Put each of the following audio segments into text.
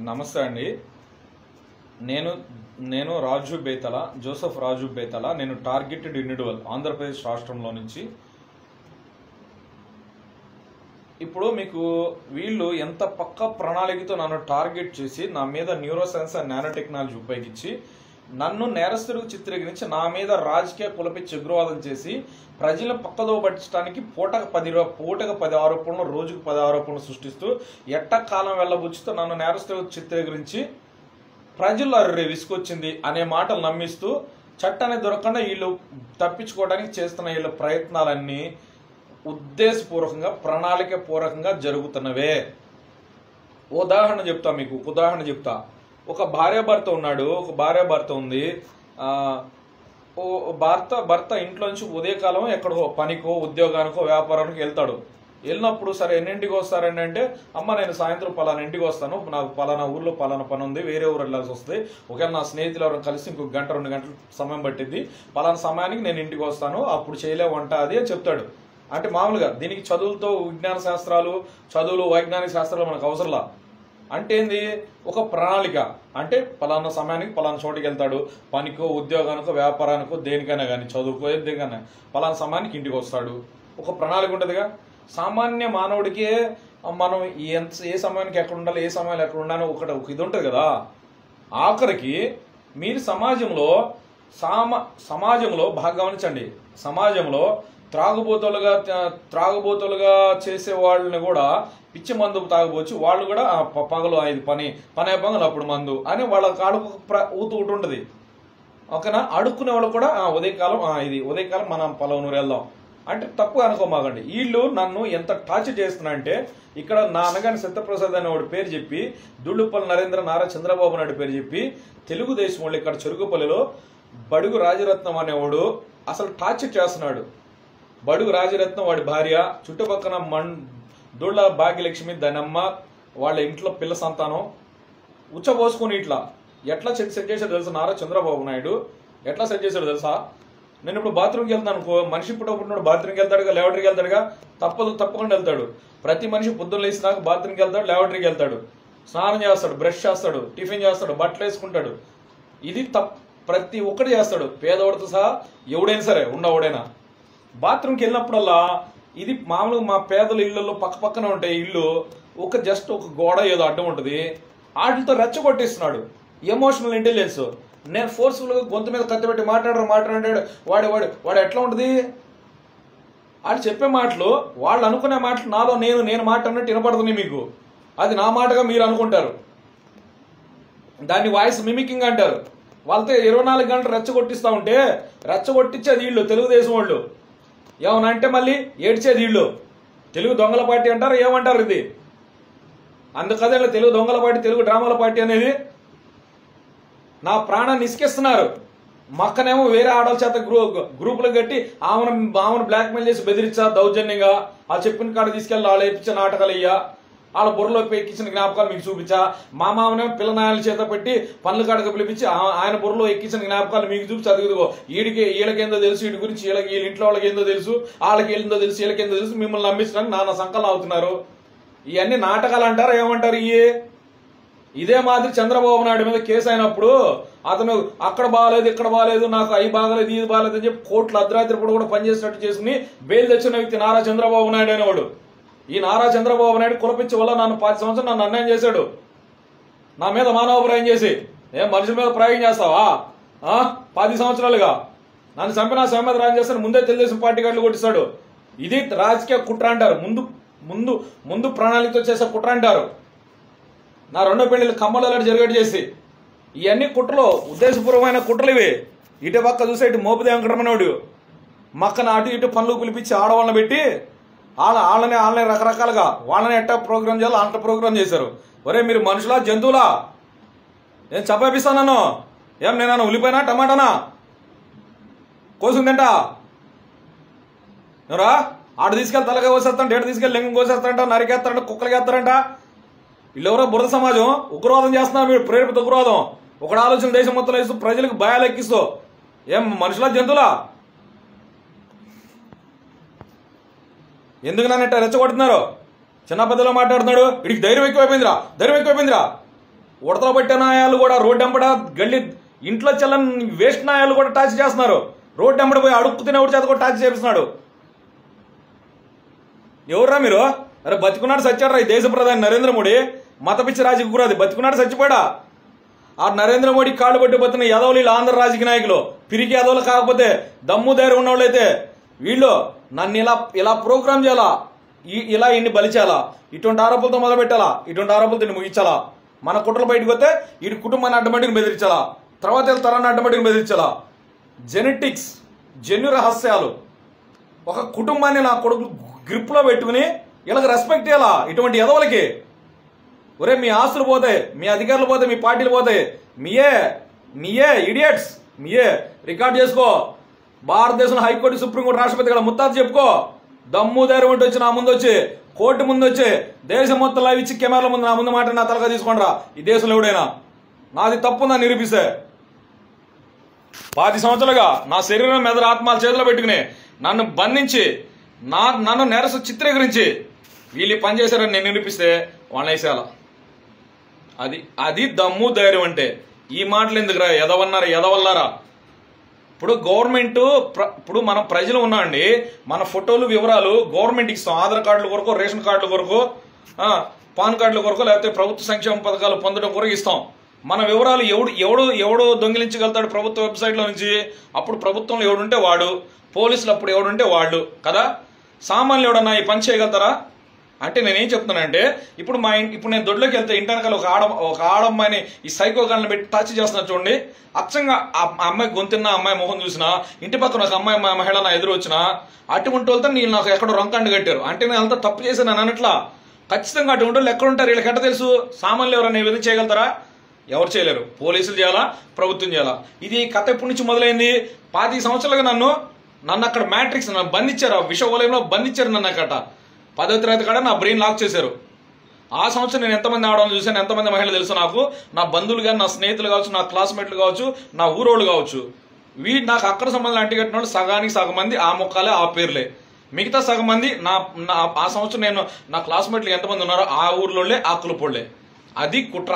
నమస్తే అండి. నేను నేను రాజు బేతల, జోసెఫ్ రాజు బేతల. నేను టార్గెటెడ్ ఇండివిడ్యువల్, ఆంధ్రప్రదేశ్ రాష్ట్రంలో నుంచి. ఇప్పుడు మీకు వీళ్ళు ఎంత పక్క ప్రణాళికతో నన్ను టార్గెట్ చేసి నా మీద neuro science and nano technology ఉపయోగించి నన్ను నేరస్తుడికి చిత్రీకరించి నా మీద రాజకీయ కులపిచ్చి ఉగ్రవాదం చేసి ప్రజలను పక్కదో పట్టించడానికి పూటకు 10 ఆరోపణలు, రోజుకు 10 ఆరోపణలు సృష్టిస్తూ ఎట్టకాలం వెళ్ళబుచ్చుతూ నన్ను నేరస్తుడికి చిత్రీకరించి ప్రజల్లో విసుకొచ్చింది అనే మాటలు నమ్మిస్తూ చట్టాన్ని దొరకకుండా వీళ్ళు తప్పించుకోవడానికి చేస్తున్న వీళ్ళ ప్రయత్నాలన్నీ ఉద్దేశపూర్వకంగా, ప్రణాళికపూర్వకంగా జరుగుతున్నవే. ఉదాహరణ చెప్తా మీకు, ఒక భార్యాభర్త ఉన్నాడు, ఒక భార్యాభర్త ఉంది. భర్త ఇంట్లో నుంచి ఉదయకాలం ఎక్కడికో పనికో, ఉద్యోగానికో, వ్యాపారానికో వెళ్తాడు. వెళ్ళినప్పుడు సరే ఎన్నింటికి వస్తారండి అంటే, అమ్మ నేను సాయంత్రం పలానా ఇంటికి వస్తాను, నాకు పలానా ఊర్లో పలానా పని ఉంది, వేరే ఊరు వెళ్ళాల్సి వస్తుంది, ఒకవేళ నా స్నేహితులు ఎవరైనా కలిసి ఇంకొక 1-2 గంటలు సమయం పట్టింది, పలానా సమయానికి నేను ఇంటికి వస్తాను, అప్పుడు చేయలే వంట అది అని చెప్తాడు. అంటే మామూలుగా దీనికి చదువులతో విజ్ఞాన శాస్త్రాలు, వైజ్ఞానిక శాస్త్రాలు మనకు అవసరంలా. అంటే ఏంది, ఒక ప్రణాళిక. అంటే పలానా సమయానికి పలానా చోటుకి వెళ్తాడు, పనికో, ఉద్యోగానికో, వ్యాపారానికో, దేనికైనా కానీ, చదువుకో, దేనికైనా పలానా సమయానికి ఇంటికి వస్తాడు. ఒక ప్రణాళిక ఉంటుందిగా. సామాన్య మానవుడికే మనం ఏ సమయానికి ఎక్కడ ఉండాలి, ఏ సమయంలో ఎక్కడ ఉండాలి ఒక ఇది ఉంటుంది కదా. ఆఖరికి మీరు సమాజంలో బాగా గమనించండి, సమాజంలో త్రాగుబోతులుగా చేసే వాళ్ళని కూడా పిచ్చి మందు తాగబోచ్చు, వాళ్ళు కూడా పగలు 5 పని పగలు అప్పుడు మందు అని వాళ్ళ కాడుకు ఊతు ఉంటుంది. ఓకేనా. అడుక్కునే వాళ్ళు కూడా ఉదయకాలం మనం పలవనూరు వెళ్దాం అంటే తప్పు అనుకోమాగండి. వీళ్ళు నన్ను ఎంత టార్చర్ చేస్తున్నారంటే, ఇక్కడ నా అనగాని సత్యప్రసాద్ అనే వాడి పేరు చెప్పి, దుళ్ళుపల్లి నరేంద్ర, నారా చంద్రబాబు నాయుడు పేరు చెప్పి, తెలుగుదేశం వాళ్ళు ఇక్కడ చెరుకుపల్లిలో బడుగు రాజరత్నం అనేవాడు అసలు టార్చర్ చేస్తున్నాడు. బడుగు రాజరత్నం, వాడి భార్య, చుట్టుపక్కల దుళ్ళ భాగ్యలక్ష్మి, దానమ్మ, వాళ్ళ ఇంట్లో పిల్ల సంతానం ఉచ్చబోసుకుని ఇట్లా ఎట్లా సెట్ చేశాడు తెలుసా నారా చంద్రబాబు నాయుడు? ఎట్లా సెట్ చేశాడు తెలుసా? నేను ఇప్పుడు బాత్రూమ్కి వెళ్తాను అనుకో, మనిషి పుట్టినప్పుడు బాత్రూమ్కి వెళ్తాడుగా, లేవటరీకి వెళ్తాడుగా, తప్పకుండా వెళ్తాడు. ప్రతి మనిషి పొద్దున్న లేచినాక బాత్రూమ్కి వెళ్తాడు, లేవటరీకి వెళ్తాడు, స్నానం చేస్తాడు, బ్రష్ చేస్తాడు, టిఫిన్ చేస్తాడు, బట్టలు వేసుకుంటాడు. ఇది ప్రతి ఒక్కటి చేస్తాడు, పేదవాడితో సహా ఎవడైనా సరే, ఉండవడైనా. బాత్రూమ్కి వెళ్ళినప్పుడల్లా ఇది మామూలుగా మా పేదల ఇళ్లలో పక్కన ఉంటాయి ఇల్లు, జస్ట్ ఒక గోడ ఏదో అడ్డం ఉంటుంది, వాటితో రెచ్చగొట్టిస్తున్నాడు. Emotional intelligence. నేను ఫోర్స్ఫుల్గా గొంతు మీద కత్తిపెట్టి మాట్లాడాడు. వాడు ఎట్లా ఉంటుంది, వాళ్ళు చెప్పే మాటలు, వాళ్ళు అనుకునే మాటలు నాలో నేను మాట అన్నట్టు వినపడుతుంది మీకు. అది నా మాటగా మీరు అనుకుంటారు. దాన్ని వాయిస్ మిమికింగ్ అంటారు. వాళ్ళతో 24 గంటలు రెచ్చగొట్టిస్తూ ఉంటే, రెచ్చగొట్టించేది వీళ్ళు, తెలుగుదేశం వాళ్ళు. ఏమన్నా అంటే మళ్ళీ ఏడ్చేది వీళ్ళు. తెలుగు దొంగల పార్టీ అంటారు, ఏమంటారు ఇది? అందుకదే తెలుగు దొంగల పార్టీ, తెలుగు డ్రామాల పార్టీ అనేది. నా ప్రాణాన్ని ఇసుకిస్తున్నారు. మక్కనేమో వేరే ఆడవాళ్ళ చేత గ్రూపులు కట్టి ఆమెను బ్లాక్మెయిల్ చేసి బెదిరించా, దౌర్జన్యంగా ఆ చెప్పిన కాడ తీసుకెళ్ళి వాళ్ళు వేయించే నాటకాలు అయ్యా, వాళ్ళ బుర్రలో ఎక్కించిన జ్ఞాపకాలు మీకు చూపించా. మా మామనేమో పిల్లనాయల చేత పెట్టి పనుల కాడకు పిలిపించి ఆయన బుర్రలో ఎక్కించిన జ్ఞాపకాలు మీకు చూపించి, అదుగుదుగో వీళ్ళకేందో తెలుసు, వీటి గురించి వీళ్ళ ఇంట్లో వాళ్ళకి ఏందో తెలుసు, వాళ్ళకి ఏందో తెలుసు, వీళ్ళకేందో తెలుసు, మిమ్మల్ని నమ్మించడానికి నాన్న సంకలనం అవుతున్నారు. ఇవన్నీ నాటకాలు అంటారా, ఏమంటారు? ఇదే మాదిరి చంద్రబాబు నాయుడు మీద కేసు అయినప్పుడు అతను అక్కడ బాగాలేదు, ఇక్కడ బాగాలేదు, నాకు అవి బాగాలేదు, ఇది బాగాలేదు అని చెప్పి కోర్టులు అర్ధరాత్రి కూడా పనిచేసినట్టు చేసుకుని బెయిల్ తెచ్చిన వ్యక్తి నారా చంద్రబాబు నాయుడు అనేవాడు. ఈ నారా చంద్రబాబు నాయుడు కులపిచ్చి వల్ల నన్ను 10 సంవత్సరాలు నన్ను అన్యాయం చేశాడు. నా మీద మానవప్రాయం చేసి, మనుషుల మీద ప్రయోగం చేస్తావా? 10 సంవత్సరాలుగా నన్ను చంపిన సమాధానం చేస్తాను. ముందే తెలుగుదేశం పార్టీ గారిని కొట్టిస్తాడు. ఇది రాజకీయ కుట్ర అంటారు. ముందు ప్రణాళికతో చేసే కుట్ర అంటారు. నా 2 పెళ్లిళ్ళు కమ్మలలో జరిగేట్టు చేసి, ఇవన్నీ కుట్రలు, ఉద్దేశపూర్వమైన కుట్రలు ఇవి. ఇటు పక్క చూసే ఇటు మోపుదే వెంకటరమణుడు మక్కన అటు ఇటు పనులు పిలిపించి ఆడవాళ్ళని పెట్టి వాళ్ళని రకరకాలుగా వాళ్ళని ఎట్టా ప్రోగ్రామ్ చేయాలో అంత ప్రోగ్రామ్ చేశారు. ఒరే మీరు మనుషులా, జంతువులా? నేను చంపేపిస్తాను. నేను ఉల్లిపోయినా టమాటానా కోసుకుందంటా? ఎవరా ఆడు తీసుకెళ్ళి తలగా కోసేస్తాంట, ఏడు తీసుకెళ్ళి లింగం కోసేస్తారంట, నరికేస్తారంట, కుక్కలకి వేస్తారంట. వీళ్ళెవరో బురద సమాజం, ఉగ్రవాదం చేస్తున్నారు మీరు, ప్రేరేపిత ఉగ్రవాదం. ఒకటి ఆలోచన దేశం మొత్తం వేస్తూ ప్రజలకు భయాలు ఎక్కిస్తూ, మనుషులా, జంతువులా? ఎందుకు నన్ను రెచ్చగొడుతున్నారు? చిన్న పెద్దలో మాట్లాడుతున్నాడు, వీడికి ధైర్యం ఎక్కువైపోయిందిరా. ఉడతలు పట్టే నాయాలు కూడా రోడ్డు వెంబడ గల్లీ ఇంట్లో చల్లని వేస్ట్ నాయాలు కూడా టార్చ్ చేస్తున్నారు. రోడ్డు వెంబడి పోయి అడుక్కు తినేవాడి చేత కూడా టార్చ్ చేపిస్తున్నాడు. ఎవర్రా మీరు? అరే బతికున్నాడు సచ్చాడు రా ఈ దేశ ప్రధాని నరేంద్ర మోడీ. మత పిచ్చి రాజకీయ గురాది బతికున్నాడు చచ్చిపోయాడా? ఆ నరేంద్ర మోడీ కాళ్ళు పట్టి పోతున్న యాదవులు వీళ్ళు ఆంధ్ర రాజకీయ నాయకులు పిరికి యాదవులు కాకపోతే దమ్ము ధైర్యం ఉన్నవాళ్ళు అయితే వీళ్ళు నన్ను ఇలా ప్రోగ్రామ్ చేయాలా, ఇలా ఇన్ని బలిచేయాలా, ఇటువంటి ఆరోపణలతో మొదలు పెట్టాలా, ఇటువంటి ఆరోపణలతో ముగించాలా, మన కుట్రలు బయటకు వస్తే వీడి కుటుంబాన్ని అడ్డమటిని బెదిరించాలా, తర్వాత వీళ్ళ తరాన్ని అడ్డమటిని బెదిరించాలా. జెనెటిక్స్ జన్యు రహస్యాలు ఒక కుటుంబాన్ని నా కొడుకు గ్రిప్లో పెట్టుకుని వీళ్ళకి రెస్పెక్ట్ ఇవ్వాలా. ఇటువంటి ఎదవలకి ఒరే మీ ఆస్తులు పోతాయి, మీ అధికారులు పోతాయి, మీ పార్టీలు పోతాయి. మీయే ఇడియట్స్, మీయే రికార్డ్ చేసుకో. భారతదేశంలో హైకోర్టు సుప్రీంకోర్టు రాష్ట్రపతి కూడా ముత్తాత చెప్పుకో. దమ్ము ధైర్యం ఉంటే వచ్చి నా ముందు వచ్చి కోర్టు ముందు వచ్చి దేశం మొత్తం లైవ్ ఇచ్చి కెమెరాల ముందు నా ముందు మాట నా తలగా తీసుకోండి రా. ఈ దేశంలో ఎవడైనా నాది తప్పు నా నిరూపిస్తే 10 సంవత్సరాలుగా నా శరీరం మెదడు ఆత్మాల చేతిలో పెట్టుకుని నన్ను బంధించి నన్ను నేరసు చిత్రీకరించి వీళ్ళు పనిచేశారని నేను నిరూపిస్తే వాళ్ళని వేసేయాల. అది దమ్ము ధైర్యం అంటే. ఈ మాటలు ఎందుకురా? ఎదవల్లారా. ఇప్పుడు గవర్నమెంట్ ఇప్పుడు మనం ప్రజలు ఉన్నామండి, మన ఫోటోలు వివరాలు గవర్నమెంట్కి ఇస్తాం. ఆధార్ కార్డుల కొరకు, రేషన్ కార్డుల కొరకు, పాన్ కార్డుల కొరకు, లేకపోతే ప్రభుత్వ సంక్షేమ పథకాలు పొందడం కొరకు ఇస్తాం. మన వివరాలు ఎవడు దొంగిలించగలుగుతాడు ప్రభుత్వ వెబ్సైట్లో నుంచి? అప్పుడు ప్రభుత్వంలో ఎవడుంటే వాడు, పోలీసులు అప్పుడు ఎవడుంటే వాళ్ళు కదా. సామాన్యులు ఎవడన్నా ఈ పని చేయగలుగుతారా? అంటే నేనేం చెప్తున్నానంటే ఇప్పుడు నేను దొడ్లోకి వెళ్తే ఇంటి వెనకాల ఒక ఆడమ్మాయిని ఈ సైకో గాళ్ళని పెట్టి టచ్ చేస్తున్నా చూడండి. అచ్చంగా ఆ అమ్మాయి గొంతున్న అమ్మాయి మొహం చూసినా, ఇంటి పక్కన ఒక అమ్మాయి మహిళ నా ఎదురు వచ్చినా, అటువంటి వాళ్ళతో నేను నాకు ఎక్కడో రంకండి కట్టారు అంటే నేను అంతా తప్పు చేశాను అని అన్నట్లా. ఖచ్చితంగా అటువంటి వాళ్ళు ఎక్కడ ఉంటారు? వీళ్ళకి ఎట్ట తెలుసు? సామాన్యులు ఎవరైనా ఈ విధంగా చేయగలుగుతారా? ఎవరు చేయలేరు. పోలీసులు చేయాలా, ప్రభుత్వం చేయాలా. ఇది కథ ఎప్పటి నుంచి మొదలైంది? 25 సంవత్సరాలుగా నన్ను అక్కడ మ్యాట్రిక్స్ నన్ను బంధించారు, ఆ విష వలయంలో బంధించారు నన్ను. అక్కడ 10వ తరగతి కాడ నా బ్రెయిన్ లాక్ చేశారు. ఆ సంవత్సరం నేను ఎంతమంది ఆడవాళ్ళు చూశాను, ఎంతమంది మహిళలు తెలుసు నాకు. నా బంధువులు కానీ, నా స్నేహితులు కావచ్చు, నా క్లాస్మేట్లు కావచ్చు, నా ఊరోళ్ళు కావచ్చు. నాకు అక్కడ సంబంధం అంటిగట్టిన వాళ్ళు సగానికి సగం మంది ఆ ముఖాలే, ఆ పేర్లే. మిగతా సగం మంది ఆ సంవత్సరం నేను నా క్లాస్మేట్లు ఎంతమంది ఉన్నారో ఆ ఊర్లోళ్ళే, ఆ కులపోళ్లే. అది కుట్ర.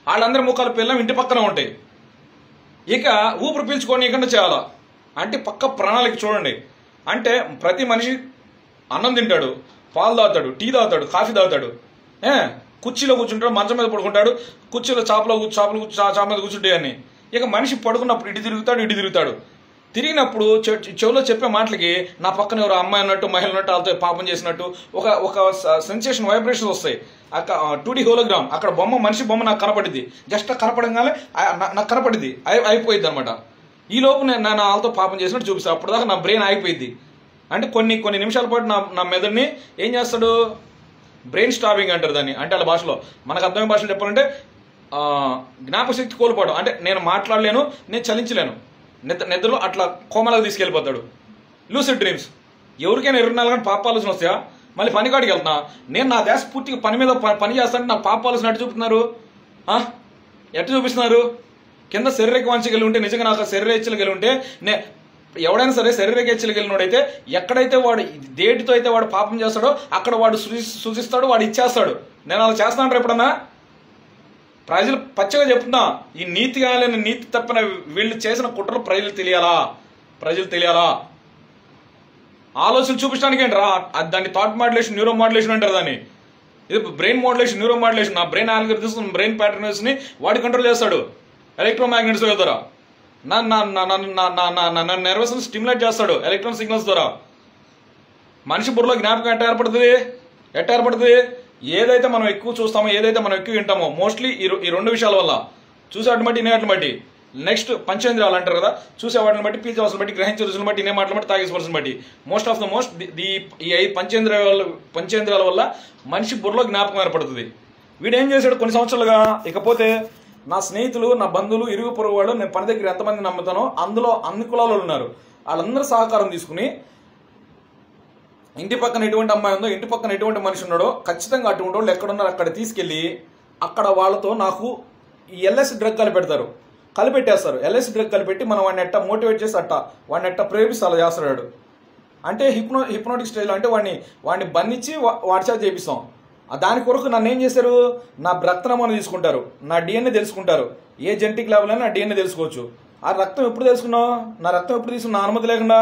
వాళ్ళందరి ముఖాల పేర్లు ఇంటి పక్కన ఉంటాయి. ఇక ఊపిరి పీల్చుకోనీయకుండా చేయాలా అంటే పక్క ప్రణాళిక చూడండి. అంటే ప్రతి మనిషి అన్నం తింటాడు, పాలు తాగుతాడు, టీ తాగుతాడు, కాఫీ తాగుతాడు, కుర్చీలో కూర్చుంటాడు, మంచం మీద పడుకుంటాడు, కుర్చీలో చాప మీద కూర్చుంటాయి అని. ఇక మనిషి పడుకున్నప్పుడు ఇటు తిరుగుతాడు. తిరిగినప్పుడు చెవులో చెప్పే మాటలకి నా పక్కన ఎవరు అమ్మాయి ఉన్నట్టు, మహిళ ఉన్నట్టు, వాళ్ళతో పాపం చేసినట్టు ఒక సెన్సేషన్ వైబ్రేషన్స్ వస్తాయి. 2D హోలోగ్రామ్ అక్కడ మనిషి బొమ్మ నాకు కనపడింది. జస్ట్ కనపడంగానే నాకు కనపడింది, అయిపోయింది అనమాట. ఈ లోపు నేను వాళ్ళతో పాపం చేసినట్టు చూపిస్తాను. అప్పుడు దాకా నా బ్రెయిన్ ఆగిపోయింది. అంటే కొన్ని నిమిషాల పాటు నా మెదడుని ఏం చేస్తాడు? బ్రెయిన్ స్టాపింగ్ అంటారు దాన్ని. అంటే వాళ్ళ భాషలో, మనకు అర్థమైన భాషలో చెప్పాలంటే జ్ఞాపకశక్తి కోల్పోవడం. అంటే నేను మాట్లాడలేను, నేను చలించలేను, నిద్రలో అట్లా కోమలకు తీసుకెళ్ళిపోతాడు. Lucid dreams. ఎవరికైనా 24 గంటలు పాప ఆలోచన వస్తాయా? మళ్ళీ పనికాడికి వెళ్తున్నా నేను, నా దేశ పూర్తిగా పని మీద పని చేస్తానంటే నాకు పాప ఆలోచన ఎట్టు చూపుతున్నారు? ఎట్టు చూపిస్తున్నారు? కింద శరీరక వంచ కలిగి ఉంటే, నిజంగా నాకు శరీరేచ్ఛలు కలిగి ఉంటే, ఎవడైనా సరే శరీరక హెచ్చలు కలిగినోడైతే ఎక్కడైతే వాడు దేటితో అయితే వాడు పాపం చేస్తాడో అక్కడ వాడు సూచిస్తాడు, వాడు ఇచ్చేస్తాడు. నేను అలా చేస్తాను ఎప్పుడన్నా? ప్రజలు పచ్చగా చెప్తున్నా, ఈ నీతి కాలేని నీతి తప్పిన వీళ్ళు చేసిన కుట్రలు ప్రజలు తెలియాలా. ఆలోచన చూపించడానికి ఏంటరా? దాన్ని థాట్ మాడ్యులేషన్, న్యూరో మాడ్యులేషన్ అంటారు దాన్ని. ఇది బ్రెయిన్ మాడ్యులేషన్, న్యూరో మాడ్యులేషన్. నా బ్రెయిన్ ఆల్గరిథమ్స్, బ్రెయిన్ ప్యాటర్న్స్ ని వాడి కంట్రోల్ చేస్తాడు. ఎలక్ట్రోమాగ్నెట్స్ ద్వారా నా నర్వస్ స్టిమ్యులేట్ చేస్తాడు ఎలక్ట్రాన్ సిగ్నల్స్ ద్వారా. మనిషి బుర్రలో జ్ఞాపకం ఎట్ట ఏర్పడుతుంది? ఏదైతే మనం ఎక్కువ చూస్తామో, ఏదైతే మనం ఎక్కువ వింటామో, మోస్ట్లీ ఈ 2 విషయాల వల్ల. చూసేవాటిని బట్టి, వినేవాటిని బట్టి. నెక్స్ట్ పంచేంద్రియాలు అంటారు కదా, చూసేవాటిని బట్టి, పీల్చవలసిన బట్టి, గ్రహించే రుచులను బట్టి, వినే మాటలు బట్టి, తాగేసవలసిన బట్టి. మోస్ట్ ఆఫ్ ద మోస్ట్ ఈ 5 పంచేంద్రియాల వల్ల మనిషి బుర్రలో జ్ఞాపకం ఏర్పడుతుంది. వీడేం చేశాడు కొన్ని సంవత్సరాలుగా? ఇకపోతే నా స్నేహితులు, నా బంధువులు, ఇరుగు పొరుగు వాళ్ళు, నేను పని దగ్గర ఎంతమంది నమ్ముతానో అందులో అన్ని కులాలు ఉన్నారు. వాళ్ళందరూ సహకారం తీసుకుని ఇంటి పక్కన ఎటువంటి అమ్మాయి ఉందో, ఇంటి పక్కన ఎటువంటి మనిషి ఉన్నాడో ఖచ్చితంగా అటువంటి వాళ్ళు ఎక్కడున్నారో అక్కడ తీసుకెళ్ళి అక్కడ వాళ్ళతో నాకు ఈ LSD డ్రగ్ కలిపెట్టేస్తారు. LSD డ్రగ్ కలిపెట్టి మనం వాడిని ఎట్టా మోటివేట్ చేసి వాడిని ఎట్టా ప్రేమిస్తే అలా చేస్తాడు. అంటే హిప్నోటిక్ స్టైల్. అంటే వాడిని బంధించి వాడి చేత చేపిస్తాం. దాని కొరకు నన్ను ఏం చేశారు, నా రక్త నమూనా తీసుకుంటారు, నా డిఎన్ఏ తెలుసుకుంటారు. ఏ జెనెటిక్ లెవెల్ అయినా నా డిఎన్ఏ తెలుసుకోవచ్చు. ఆ రక్తం ఎప్పుడు తెలుసుకున్నావు? నా రక్తం ఎప్పుడు తీసుకున్నా? నా అనుమతి లేకుండా,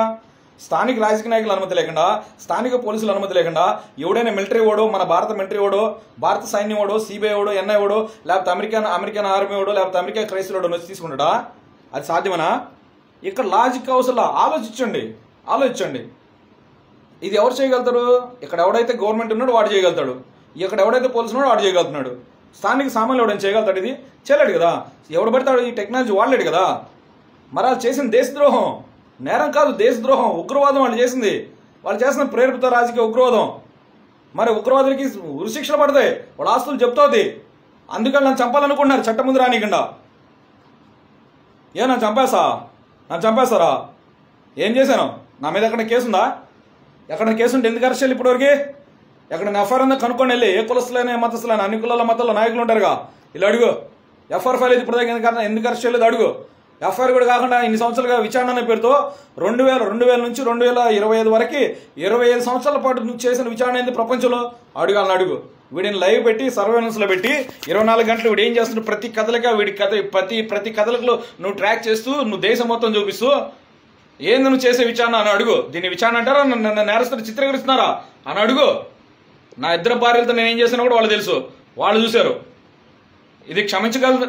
స్థానిక రాజకీయ నాయకుల అనుమతి లేకుండా, స్థానిక పోలీసుల అనుమతి లేకుండా, ఎవడైనా మిలిటరీ ఓడో, మన భారత మిలిటరీ ఓడో, భారత సైన్యం ఓడో, సిబిఐ ఓడో, ఎన్ఐ ఓడో, లేకపోతే అమెరికన్ ఆర్మీ ఓడో, లేకపోతే అమెరికా క్రైస్తులు ఓడో వచ్చి తీసుకుంటాడా? అది సాధ్యమనా? ఇక్కడ లాజిక్ అవసరం. ఆలోచించండి. ఇది ఎవరు చేయగలుగుతారు? ఇక్కడ ఎవడైతే గవర్నమెంట్ ఉన్నాడో వాడు చేయగలుగుతాడు. ఇక్కడ ఎవడైతే పోలీసు ఉన్నాడో వాడు చేయగలుగుతున్నాడు. స్థానిక సామాన్యులు ఎవడైనా చేయగలుగుతాడు? ఇది చేయలేడు కదా. ఎవడు పడతాడు? ఈ టెక్నాలజీ వాడలేడు కదా. మరి వాళ్ళు చేసిన దేశద్రోహం, నేరం కాదు, దేశద్రోహం, ఉగ్రవాదం వాళ్ళు చేసింది. వాళ్ళు చేసిన ప్రేరేపిత రాజకీయ ఉగ్రవాదం. మరి ఉగ్రవాదులకి ఉరిశిక్షలు పడతాయి, వాళ్ళ ఆస్తులు చెప్తుంది. అందుకని నన్ను చంపాలనుకుంటున్నారు చట్టం ముందు రానికుండా. నన్ను చంపేస్తారా? ఏం చేశాను? నా మీద ఎక్కడ కేసు ఉందా? ఎక్కడ కేసు ఉంటే ఎందుకు అరెస్ట్ చేయాలి ఇప్పటివరకు? ఎక్కడ ఎఫ్ఐఆర్ ఉందో కనుక్కొని వెళ్ళి, ఏ కులస్తులైనా ఏ మతస్థులైనా, అన్ని కులాల మతాల నాయకులు ఉంటారుగా, ఇలా అడుగు. ఎఫ్ఐఆర్ ఫైల్ ఇప్పుడు దాకా ఎందుకు అరెస్ట్ చేయలేదు అడుగు. ఎఫ్ఐఆర్ కూడా కాకుండా ఇన్ని సంవత్సరాలుగా విచారణ అనే పేరుతో 2000 నుంచి 2025 వరకు 25 సంవత్సరాల పాటు నువ్వు చేసిన విచారణ ఏంది ప్రపంచంలో? అడుగు. వీడిని లైవ్ పెట్టి సర్వేలెన్స్లో పెట్టి 24 గంటలు వీడు ఏం చేస్తున్నాడు, ప్రతి కథలకి వీడి ప్రతి కథలకు నువ్వు ట్రాక్ చేస్తూ, నువ్వు దేశం మొత్తం చూపిస్తూ ఏంది నువ్వు చేసే విచారణ అని అడుగు. దీన్ని విచారణ అంటారా? నన్ను నేరస్తులు చిత్రీకరిస్తున్నారా అని అడుగు. నా ఇద్దరు భార్యలతో నేను ఏం చేసినా కూడా వాళ్ళు తెలుసు, వాళ్ళు చూశారు. ఇది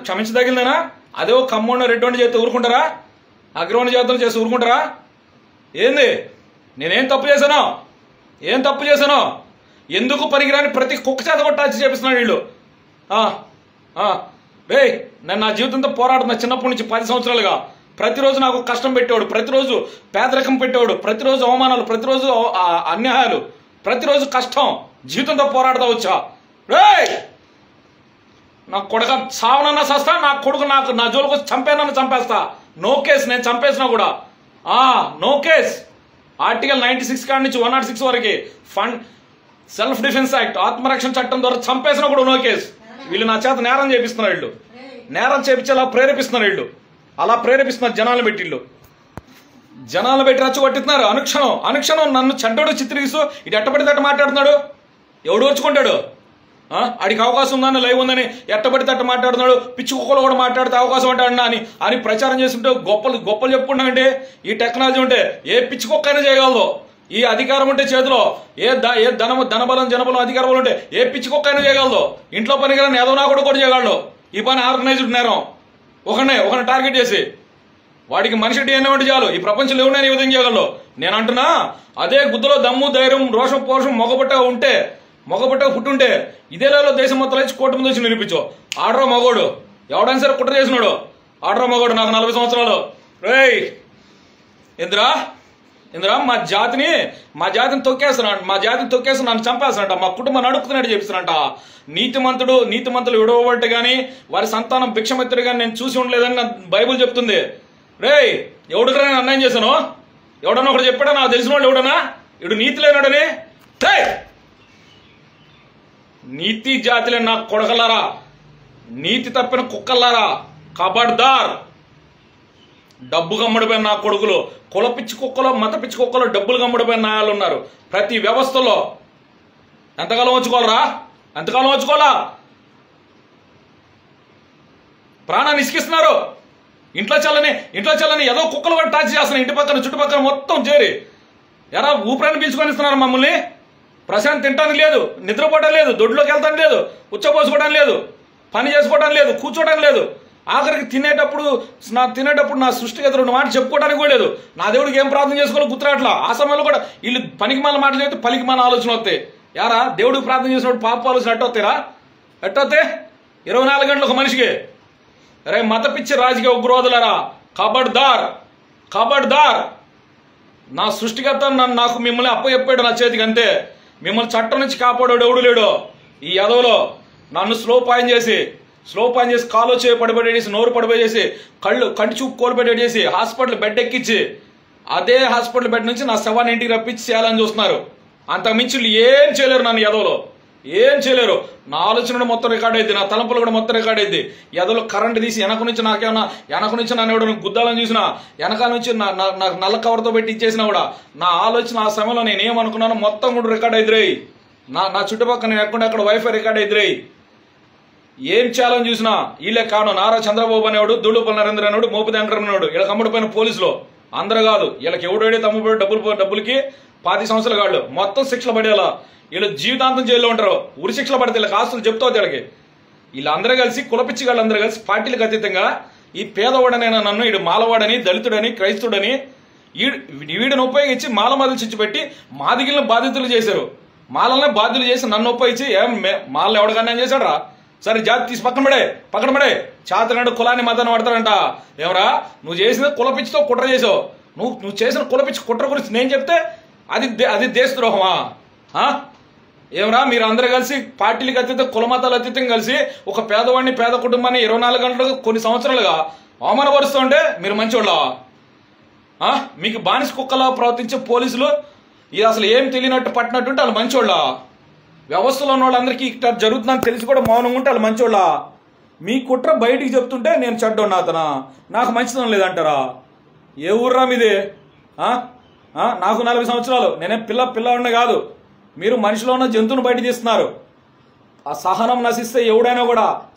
క్షమించదగినదేనా? అదే ఒక కమ్మోండ రెడ్డి చేస్తే ఊరుకుంటారా? అగ్రవణ జాతులు చేసి ఊరుకుంటారా? ఏంది? నేనేం తప్పు చేశాను? ఎందుకు పనికిరాని ప్రతి కుక్క చేత కూడా టచ్ చేపిస్తున్నాడు వీళ్ళు. నేను నా జీవితంతో పోరాడుతున్నా చిన్నప్పటి నుంచి 10 సంవత్సరాలుగా. ప్రతిరోజు నాకు కష్టం పెట్టేవాడు, ప్రతిరోజు పేదరికం పెట్టేవాడు, ప్రతిరోజు అవమానాలు, ప్రతిరోజు అన్యాయాలు, ప్రతిరోజు కష్టం. జీవితంతో పోరాడుతూ వచ్చా. నా కొడుకు సావనన్నా సస్తా, నా కొడుకు నా జోలికి వచ్చి చంపేనన్నా చంపేస్తా. నో కేసు, నేను చంపేసినా కూడా నో కేసు. ఆర్టికల్ 96 కాడి నుంచి 106 వరకు సెల్ఫ్ డిఫెన్స్ యాక్ట్, ఆత్మరక్షణ చట్టం ద్వారా చంపేసినా కూడా నో కేసు. వీళ్ళు నా చేత నేరం చేపిస్తున్నారు. వీళ్ళు నేరం చేపించేలా ప్రేరేపిస్తున్నారు. అలా ప్రేరేపిస్తున్నారు జనాలను పెట్టి రచ్చగొట్టిస్తున్నారు. అనుక్షణం నన్ను చెడ్డోడు చిత్రీస్తూ ఇటు ఎట్టబడితే అట్ట మాట్లాడుతున్నాడు. ఎవడు వచ్చుకుంటాడు? ఆడికి అవకాశం ఉందని, లైవ్ ఉందని ఎట్టబడితే అట్ట మాట్లాడుతున్నాడు. పిచ్చి కుక్కలు కూడా మాట్లాడితే అవకాశం అంటాడు అని ప్రచారం చేస్తుంటే గొప్పలు చెప్పుకుంటామంటే, ఈ టెక్నాలజీ ఉంటే ఏ పిచ్చి కుక్కైనా చేయగలదు. ఈ అధికారం ఉంటే చేతిలో, ఏ ధనబలం జనబలం అధికారం ఉంటే ఏ పిచ్చి కుక్కైనా చేయగలదు. ఇంట్లో పని కదా ఏదో నా కూడా చేయగలడు. ఈ పని ఆర్గనైజ్డ్ నేరం. ఒకరిని టార్గెట్ చేసి వాడికి మనిషి డిఎన్ఏ ఉంటే చాలు. ఈ ప్రపంచంలో ఎవరైనా ఈ విధంగా చేయగలడు. నేను అంటున్నా, అదే గుద్దలో దమ్ము, ధైర్యం, రోషం, పౌరుషం మొగబట్ట పుట్టుంటే ఇదే లేలో దేశం మొత్తం వచ్చి కోర్టు ముందు వచ్చి నిరూపించు. ఆడరో మగోడు, ఎవడైనా సరే కుట్ర చేసినాడు. ఆడరో మగోడు. నాకు 40 సంవత్సరాలు. ఇందిరా మా జాతిని తొక్కేస్తున్నాడు. నన్ను చంపేస్తున్నాడు. మా కుటుంబాన్ని అడుక్కుతున్నాడు చెప్పిస్తున్నాట. నీతిమంతులు విడవబట్టు కానీ వారి సంతానం భిక్షమెత్తుడు కానీ నేను చూసి ఉండలేదని నా బైబుల్ చెప్తుంది. ఎవడుకరా నేను అన్యాయం చేశాను? ఎవడన్నా ఒకటి చెప్పాడా? నాకు తెలిసిన వాళ్ళు ఎవడన్నా ఇడు నీతి లేనాడని? నీతి జాతిలే నా కొడకలారా, నీతి తప్పిన కుక్కలారా, కబడ్దార్. డబ్బు గమ్మడిపోయిన నా కొడుకులు, కుల పిచ్చి కుక్కలో, మత పిచ్చి కుక్కలో డబ్బులు గమ్మడిపోయిన నాయాలు ఉన్నారు ప్రతి వ్యవస్థలో. ఎంతకాలం వచ్చుకోవాలా? ప్రాణాన్ని ఇసుకిస్తున్నారు. ఇంట్లో చల్లని ఏదో కుక్కలు కూడా టాచ్ చేస్తున్నాయి. ఇంటి పక్కన చుట్టుపక్కల మొత్తం చేరి ఎలా ఊపిరాన్ని పీల్చుకొని ఇస్తున్నారు మమ్మల్ని. ప్రశాంత్ తింటానికి లేదు, నిద్రపోవడం లేదు, దొడ్లోకి వెళ్తాను లేదు, ఉచ్చపోసుకోవడం లేదు, పని చేసుకోవడం లేదు, కూర్చోవడం లేదు. ఆఖరికి తినేటప్పుడు నా సృష్టిగత 2 మాటలు చెప్పుకోవడానికి కూడా లేదు. నా దేవుడికి ఏం ప్రార్థన చేసుకోవాలో గుర్తురాట్లా. ఆ సమయంలో కూడా వీళ్ళు పనికి మన మాటలు చెప్తే పలికి మన ఆలోచన వస్తాయి. దేవుడికి ప్రార్థన చేసినప్పుడు పాప ఆలోచన ఎట్టొత్తే 24 గంటలు ఒక మనిషికి. మత పిచ్చి రాజకీయ ఉగ్రవాదులారా, కబడ్దార్. నా సృష్టిగత నాకు మిమ్మల్ని అప్పచెప్పాడు నా చేతికి, అంతే. మిమ్మల్ని చట్టం నుంచి కాపాడాడు ఎవడు లేడు. ఈ యదవలో నన్ను స్లో పాయింట్ చేసి కాలో చేయి పడిపెట్టేసి, నోరు పడిపోయేసి, కంటి చూపు కోల్పెట్టేసి, హాస్పిటల్ బెడ్ ఎక్కించి, అదే హాస్పిటల్ బెడ్ నుంచి నా శవాన్ని ఇంటికి రప్పించి చేయాలని చూస్తున్నారు. అంతకుమించి ఏం చేయలేరు. నన్ను యదవలో ఏం చేయలేరు. నా ఆలోచన మొత్తం రికార్డ్ అయింది, నా తలంపులు కూడా మొత్తం రికార్డ్ అయింది. యదవలో కరెంట్ తీసి వెనక నుంచి నన్ను ఎవడో గుద్దాలని చూసినా, వెనకాల నుంచి నాకు నల్ల కవర్తో పెట్టి ఇచ్చేసినా కూడా నా ఆలోచన ఆ సమయంలో నేనేమనుకున్నానో మొత్తం కూడా రికార్డ్ అయింది. నా చుట్టుపక్కల నేను ఎక్కడ వైఫై రికార్డ్ ఎదురయ్యి ఏం ఛాలెంజ్ చూసినా వీళ్ళే కాను. నారా చంద్రబాబు అనేవాడు, దూళుపల్లి నరేంద్ర అనేవాడు, మోపు వెంకటరమణ అనేవాడు, వీళ్ళ కమ్ముడిపోయిన పోలీసులు అందరూ కాదు. వీళ్ళకి ఎవడేడే తమ్ముడు డబ్బులకి 10 సంవత్సరాల కాళ్ళు మొత్తం శిక్షలు పడేలా. వీళ్ళు జీవితాంతం జైల్లో ఉంటారు. ఉరి శిక్షలు పడితే వీళ్ళకి ఆస్తులు చెప్తావు వీళ్ళకి. వీళ్ళందరూ కలిసి కులపిచ్చి వాళ్ళందరూ కలిసి పార్టీలకు అతీతంగా ఈ పేదవాడనైనా నన్ను వీడు మాలవాడని, దళితుడని, క్రైస్తుడని వీడిని ఉపయోగించి మాల మదలు చిచ్చిపెట్టి మాదిగిలిన బాధితులు చేశారు. మాలనే బాధ్యులు చేసి నన్ను ఉపయోగించి మాలను ఎవడికన్నా ఏం చేశాడు రా? సరే జాతి తీసి పక్కన పడే చాతనాడు కులాన్ని మతాన్ని పడతాడంట. ఏమరా నువ్వు చేసిన కులపిచ్చితో కుట్ర చేసావు. నువ్వు చేసిన కులపిచ్చి కుట్ర గురించి నేను చెప్తే అది దేశద్రోహమా? ఏమరా మీరు అందరూ కలిసి పార్టీలకు అతీతం, కుల మతాలు అతీతం కలిసి ఒక పేదవాడిని, పేద కుటుంబాన్ని 24 గంటలు కొన్ని సంవత్సరాలుగా అవమానపరుస్తుంటే మీరు మంచోళ్ళ? మీకు బానిస కుక్కలా ప్రవర్తించే పోలీసులు ఇది అసలు ఏం తెలియనట్టు పట్టినట్టుంటే వాళ్ళు మంచోళ్ళ? వ్యవస్థలో ఉన్న వాళ్ళందరికీ ఇక్కడ జరుగుతుందని తెలిసి కూడా మౌనంగా ఉంటే వాళ్ళు మంచోళ్ళ? మీ కుట్ర బయటికి చెప్తుంటే నేను చెడ్డోన్నా అతనా, నాకు మంచిదనం లేదంటారా? ఏ ఊర్రా మీది? నాకు 40 సంవత్సరాలు, నేనేం పిల్లవాడిని కాదు. మీరు మనిషిలో ఉన్న జంతువును బయట తీస్తున్నారు. ఆ సహనం నశిస్తే